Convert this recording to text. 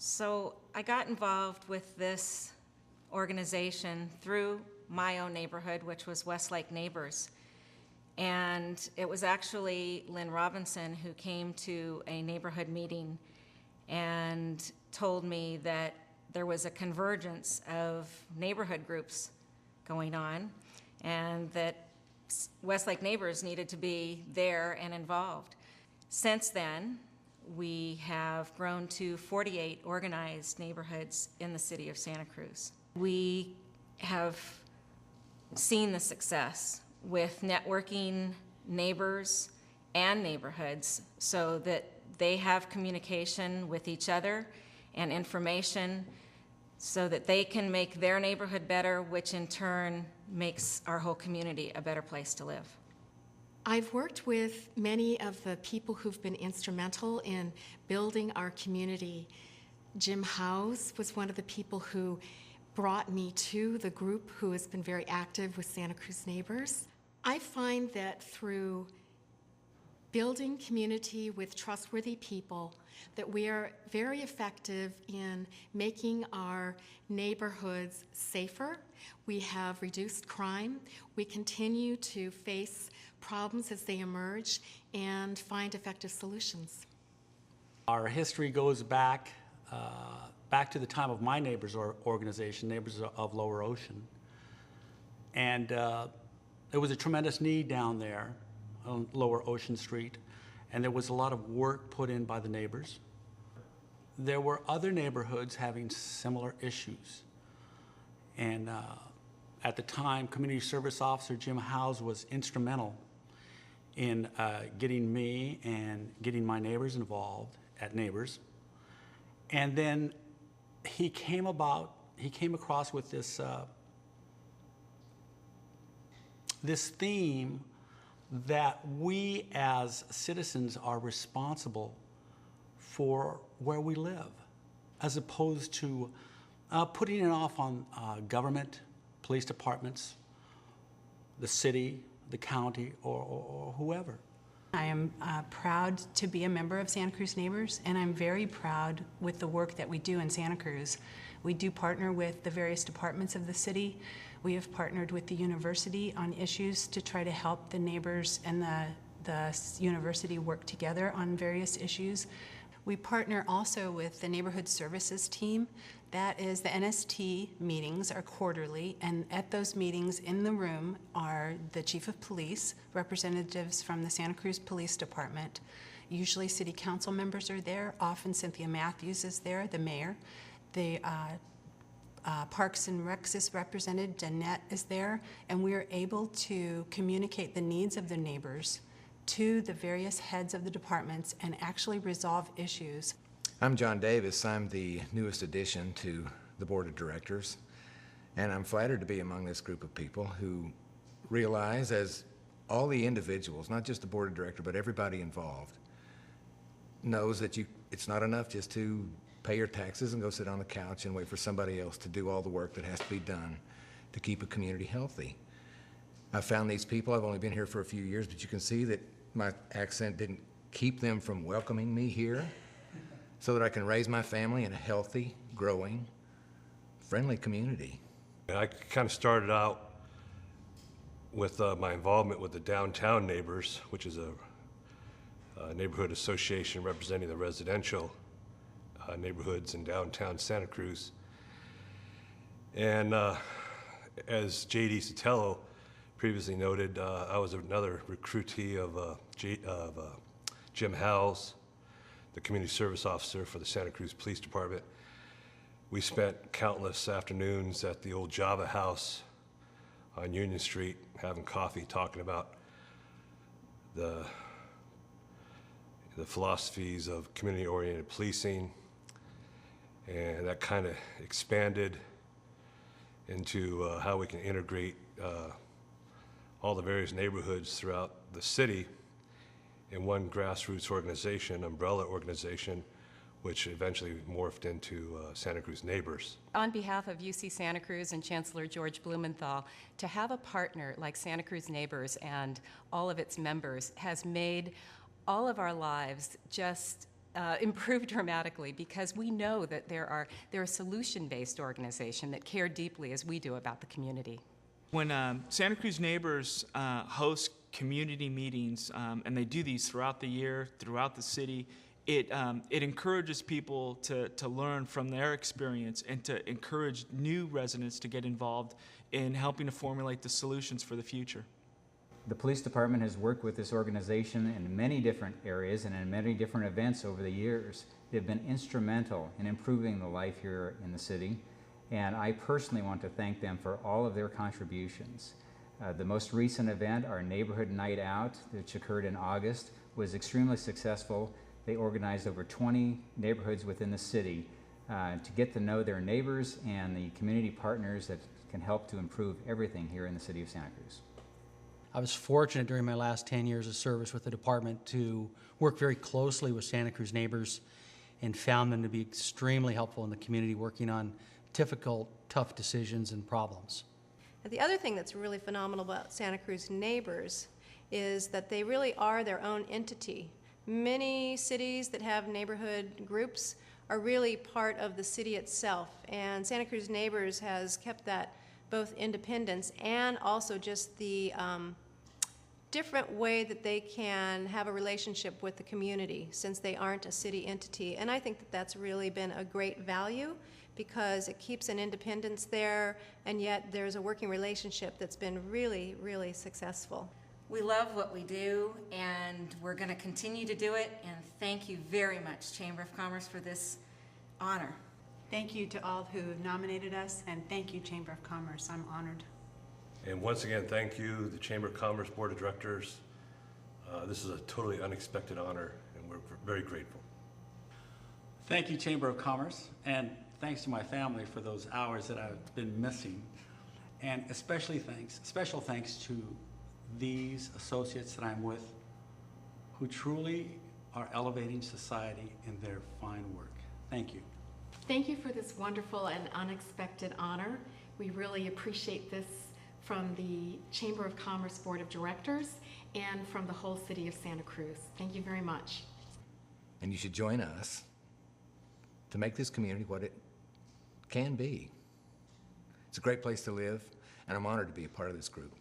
So I got involved with this organization through my own neighborhood, which was Westside Neighbors. And it was actually Lynn Robinson who came to a neighborhood meeting and told me that there was a convergence of neighborhood groups going on and that Westside Neighbors needed to be there and involved. Since then, we have grown to 48 organized neighborhoods in the city of Santa Cruz. We have seen the success with networking neighbors and neighborhoods so that they have communication with each other and information so that they can make their neighborhood better, which in turn makes our whole community a better place to live. I've worked with many of the people who've been instrumental in building our community. Jim Howes was one of the people who brought me to the group who has been very active with Santa Cruz Neighbors. I find that through building community with trustworthy people, that we are very effective in making our neighborhoods safer. We have reduced crime. We continue to face problems as they emerge and find effective solutions. Our history goes back to the time of my neighbors organization, Neighbors of Lower Ocean. And there was a tremendous need down there on Lower Ocean Street, and there was a lot of work put in by the neighbors. There were other neighborhoods having similar issues. And at the time, Community Service Officer Jim Howes was instrumental in getting me and getting my neighbors involved at Neighbors. And then he came across with this this theme that we as citizens are responsible for where we live, as opposed to putting it off on government, police departments, the city, the county, or whoever. I am proud to be a member of Santa Cruz Neighbors, and I'm very proud with the work that we do in Santa Cruz. We do partner with the various departments of the city. We have partnered with the university on issues to try to help the neighbors and the university work together on various issues. We partner also with the neighborhood services team. That is, the NST meetings are quarterly, and at those meetings in the room are the chief of police, representatives from the Santa Cruz Police Department. Usually city council members are there. Often Cynthia Matthews is there, the mayor. The Parks and Recs is represented, Danette is there, and we are able to communicate the needs of the neighbors to the various heads of the departments and actually resolve issues. I'm John Davis. I'm the newest addition to the board of directors, and I'm flattered to be among this group of people who realize, as all the individuals, not just the board of directors, but everybody involved, knows that it's not enough just to pay your taxes and go sit on the couch and wait for somebody else to do all the work that has to be done to keep a community healthy. I found these people. I've only been here for a few years, but you can see that my accent didn't keep them from welcoming me here, so that I can raise my family in a healthy, growing, friendly community. I kind of started out with my involvement with the Downtown Neighbors, which is a neighborhood association representing the residential neighborhoods in downtown Santa Cruz. And as J.D. Sotelo previously noted, I was another recruitee of Jim Howes, the community service officer for the Santa Cruz Police Department. We spent countless afternoons at the old Java House on Union Street having coffee, talking about the philosophies of community-oriented policing, and that kind of expanded into how we can integrate all the various neighborhoods throughout the city in one grassroots organization, umbrella organization, which eventually morphed into Santa Cruz Neighbors. On behalf of UC Santa Cruz and Chancellor George Blumenthal, to have a partner like Santa Cruz Neighbors and all of its members has made all of our lives just improve dramatically, because we know that they're a solution-based organization that care deeply as we do about the community. When Santa Cruz Neighbors hosts community meetings, and they do these throughout the year, throughout the city, it encourages people to learn from their experience and to encourage new residents to get involved in helping to formulate the solutions for the future. The police department has worked with this organization in many different areas and in many different events over the years. They've been instrumental in improving the life here in the city, and I personally want to thank them for all of their contributions. The most recent event, our Neighborhood Night Out, which occurred in August, was extremely successful. They organized over 20 neighborhoods within the city to get to know their neighbors and the community partners that can help to improve everything here in the city of Santa Cruz. I was fortunate during my last 10 years of service with the department to work very closely with Santa Cruz Neighbors and found them to be extremely helpful in the community, working on difficult, tough decisions and problems. The other thing that's really phenomenal about Santa Cruz Neighbors is that they really are their own entity. Many cities that have neighborhood groups are really part of the city itself, and Santa Cruz Neighbors has kept that both independence and also just the different way that they can have a relationship with the community since they aren't a city entity. And I think that that's really been a great value because it keeps an independence there, and yet there's a working relationship that's been really, really successful. We love what we do, and we're going to continue to do it, and thank you very much, Chamber of Commerce, for this honor. Thank you to all who nominated us, and thank you, Chamber of Commerce. I'm honored. And once again, thank you, the Chamber of Commerce Board of Directors. This is a totally unexpected honor, and we're very grateful. Thank you, Chamber of Commerce, and thanks to my family for those hours that I've been missing. And special thanks to these associates that I'm with who truly are elevating society in their fine work. Thank you. Thank you for this wonderful and unexpected honor. We really appreciate this from the Chamber of Commerce Board of Directors and from the whole city of Santa Cruz. Thank you very much. And you should join us to make this community what it can be. It's a great place to live, and I'm honored to be a part of this group.